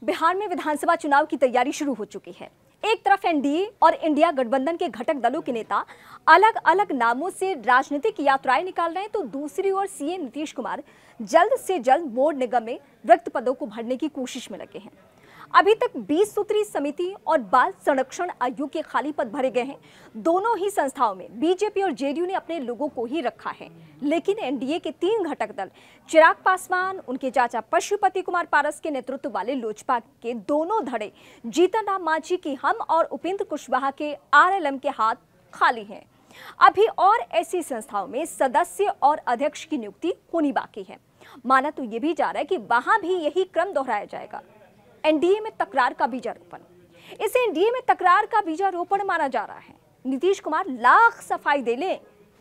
बिहार में विधानसभा चुनाव की तैयारी शुरू हो चुकी है। एक तरफ एनडीए और इंडिया गठबंधन के घटक दलों के नेता अलग अलग नामों से राजनीतिक यात्राएं निकाल रहे हैं, तो दूसरी ओर सीएम नीतीश कुमार जल्द से जल्द बोर्ड निगम में रिक्त पदों को भरने की कोशिश में लगे हैं। अभी तक 20 सूत्री समिति और बाल संरक्षण आयोग के खाली पद भरे गए हैं। दोनों ही संस्थाओं में बीजेपी और जेडीयू ने अपने लोगों को ही रखा है, लेकिन एनडीए के 3 घटक दल चिराग पासवान, उनके चाचा पशुपति कुमार पारस के नेतृत्व वाले लोजपा के दोनों धड़े जीतन राम मांझी की हम और उपेंद्र कुशवाहा के आरएलएम के हाथ खाली हैं। अभी और ऐसी संस्थाओं में सदस्य और अध्यक्ष की नियुक्ति होनी बाकी है। माना तो ये भी जा रहा है कि वहां भी यही क्रम दोहराया जाएगा। एनडीए में तकरार का बीजारोपण, इसे एनडीए में तकरार का बीजारोपण माना जा रहा है। नीतीश कुमार लाख सफाई दे लें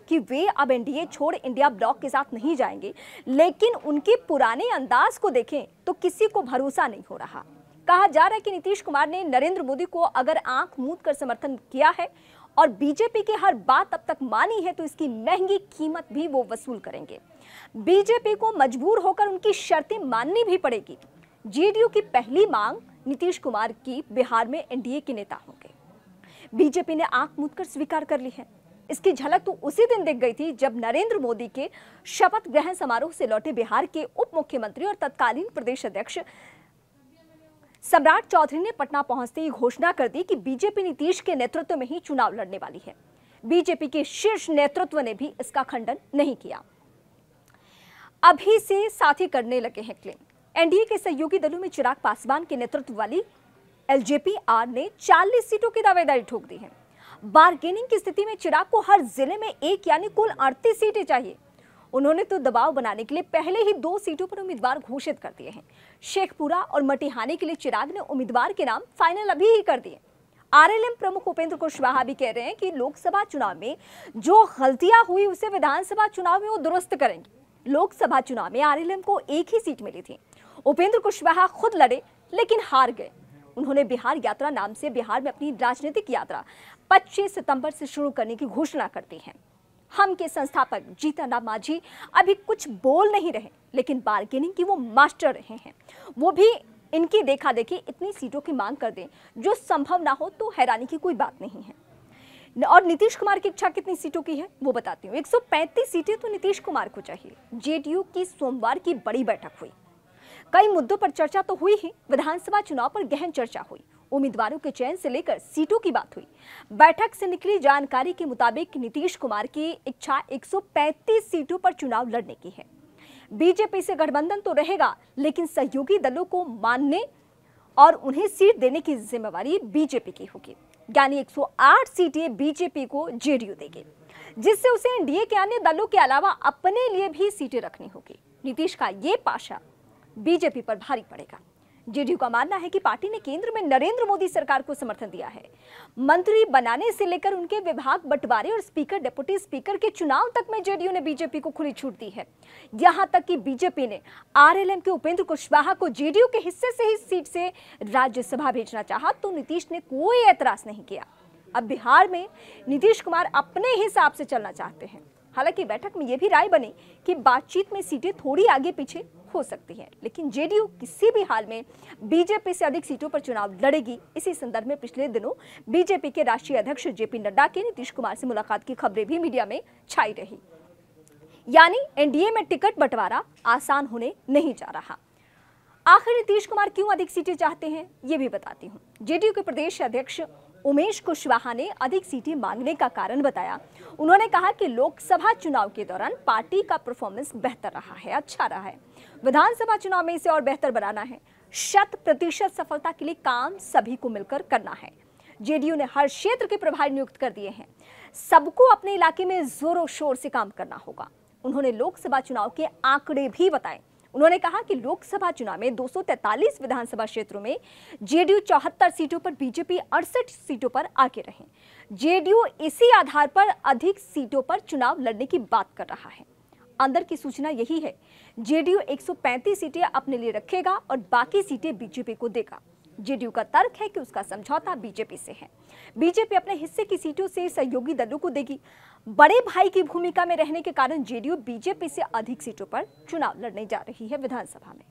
कि वे अब एनडीए छोड़ इंडिया ब्लॉक के साथ नहीं जाएंगे, लेकिन उनके पुराने अंदाज को देखें तो किसी को भरोसा नहीं हो रहा। कहा जा रहा है कि नीतीश कुमार ने नरेंद्र मोदी को अगर आंख मूंद कर समर्थन किया है और बीजेपी की हर बात अब तक मानी है, तो इसकी महंगी कीमत भी वो वसूल करेंगे। बीजेपी को मजबूर होकर उनकी शर्तें माननी भी पड़ेगी। जेडीयू की पहली मांग नीतीश कुमार की बिहार में एनडीए के नेता होंगे। बीजेपी ने आंख मूंद कर स्वीकार कर ली है। इसकी झलक तो उसी दिन दिख गई थी जब नरेंद्र मोदी के शपथ ग्रहण समारोह से लौटे बिहार के उप मुख्यमंत्री और तत्कालीन प्रदेश अध्यक्ष सम्राट चौधरी ने पटना पहुंचते ही घोषणा कर दी कि बीजेपी नीतीश के नेतृत्व में ही चुनाव लड़ने वाली है। बीजेपी के शीर्ष नेतृत्व ने भी इसका खंडन नहीं किया। अभी से साथी करने लगे हैं क्लेम। एनडीए के सहयोगी दलों में चिराग पासवान के नेतृत्व वाली एलजेपी-आर ने 40 सीटों की दावेदारी ठोक दी है। बार्गेनिंग की स्थिति में चिराग को हर जिले में एक यानी कुल 38 सीटें चाहिए। उन्होंने तो दबाव बनाने के लिए पहले ही 2 सीटों पर उम्मीदवार घोषित कर दिए हैं। शेखपुरा और मटिहानी के लिए चिराग ने उम्मीदवार के नाम फाइनल अभी ही कर दिए। आरएलएम प्रमुख उपेंद्र कुशवाहा भी कह रहे हैं कि लोकसभा चुनाव में जो गलतियां हुई उसे विधानसभा चुनाव में वो दुरुस्त करेंगे। लोकसभा चुनाव में आरएलएम को एक ही सीट मिली थी। उपेंद्र कुशवाहा खुद लड़े लेकिन हार गए। उन्होंने बिहार यात्रा नाम से बिहार में अपनी राजनीतिक यात्रा 25 सितंबर से शुरू करने की घोषणा कर दी है। हम के संस्थापक जीतन राम मांझी अभी कुछ बोल नहीं रहे, लेकिन बार्गेनिंग की वो मास्टर रहे हैं। वो भी इनकी देखा देखी इतनी सीटों की मांग कर दें जो संभव ना हो तो हैरानी की कोई बात नहीं है। और नीतीश कुमार की इच्छा कितनी सीटों की है वो बताती हूँ। 135 सीटें तो नीतीश कुमार को चाहिए। जेडीयू की सोमवार की बड़ी बैठक हुई। कई मुद्दों पर चर्चा तो हुई ही, विधानसभा चुनाव पर गहन चर्चा हुई। उम्मीदवारों के चयन से लेकर सीटों की बात हुई। बैठक से निकली जानकारी के मुताबिक नीतीश कुमार की इच्छा 135 सीटों पर चुनाव लड़ने की है। बीजेपी से गठबंधन तो रहेगा, लेकिन सहयोगी दलों को मानने और उन्हें सीट देने की जिम्मेवारी बीजेपी की होगी। यानी 108 सीटें बीजेपी को जेडीयू देगी, जिससे उसे एनडीए के अन्य दलों के अलावा अपने लिए भी सीटें रखनी होगी। नीतीश का ये पाशा बीजेपी पर भारी पड़ेगा। जेडीयू का मानना है कि पार्टी ने केंद्र में नरेंद्र मोदी सरकार को समर्थन दिया है। मंत्री बनाने से लेकर उनके विभाग बंटवारे और स्पीकर, डिप्टी स्पीकर के चुनाव तक में जेडीयू ने बीजेपी को खुली छूट दी है। यहां तक कि बीजेपी ने आरएलएम के उपेंद्र कुशवाहा को जेडीयू के हिस्से से ही सीट से राज्यसभा भेजना चाहा, तो नीतीश ने कोई ऐतराज नहीं किया। अब बिहार में नीतीश कुमार अपने हिसाब से चलना चाहते हैं। हालांकि बैठक में यह भी राय बनी कि बातचीत में सीटें थोड़ी आगे पीछे हो सकती है, लेकिन जेडीयू किसी भी हाल में बीजेपी से अधिक सीटों पर चुनाव लड़ेगी। इसी संदर्भ में पिछले दिनों बीजेपी के राष्ट्रीय अध्यक्ष जेपी नड्डा के नीतीश कुमार से मुलाकात की खबरें भी मीडिया में छाई रही। यानी एनडीए में टिकट बंटवारा आसान होने नहीं जा रहा। आखिर नीतीश कुमार क्यों अधिक सीटें चाहते हैं, ये भी बताती हूँ। जेडीयू के प्रदेश अध्यक्ष उमेश कुशवाहा ने अधिक सीटें मांगने का कारण बताया। उन्होंने कहा कि लोकसभा चुनाव के दौरान पार्टी का परफॉर्मेंस बेहतर रहा है, अच्छा रहा है। विधानसभा चुनाव में इसे और बेहतर बनाना है। 100% सफलता के लिए काम सभी को मिलकर करना है। जेडीयू ने हर क्षेत्र के प्रभारी नियुक्त कर दिए हैं। सबको अपने इलाके में जोरों शोर से काम करना होगा। उन्होंने लोकसभा चुनाव के आंकड़े भी बताए। उन्होंने कहा कि लोकसभा चुनाव में 243 विधानसभा क्षेत्रों में जेडीयू 74 सीटों पर, बीजेपी 68 सीटों पर आगे रहे। जेडीयू इसी आधार पर अधिक सीटों पर चुनाव लड़ने की बात कर रहा है। अंदर की सूचना यही है, जेडीयू 135 सीटें अपने लिए रखेगा और बाकी सीटें बीजेपी को देगा। जेडीयू का तर्क है कि उसका समझौता बीजेपी से है। बीजेपी अपने हिस्से की सीटों से सहयोगी दलों को देगी। बड़े भाई की भूमिका में रहने के कारण जेडीयू बीजेपी से अधिक सीटों पर चुनाव लड़ने जा रही है विधानसभा में।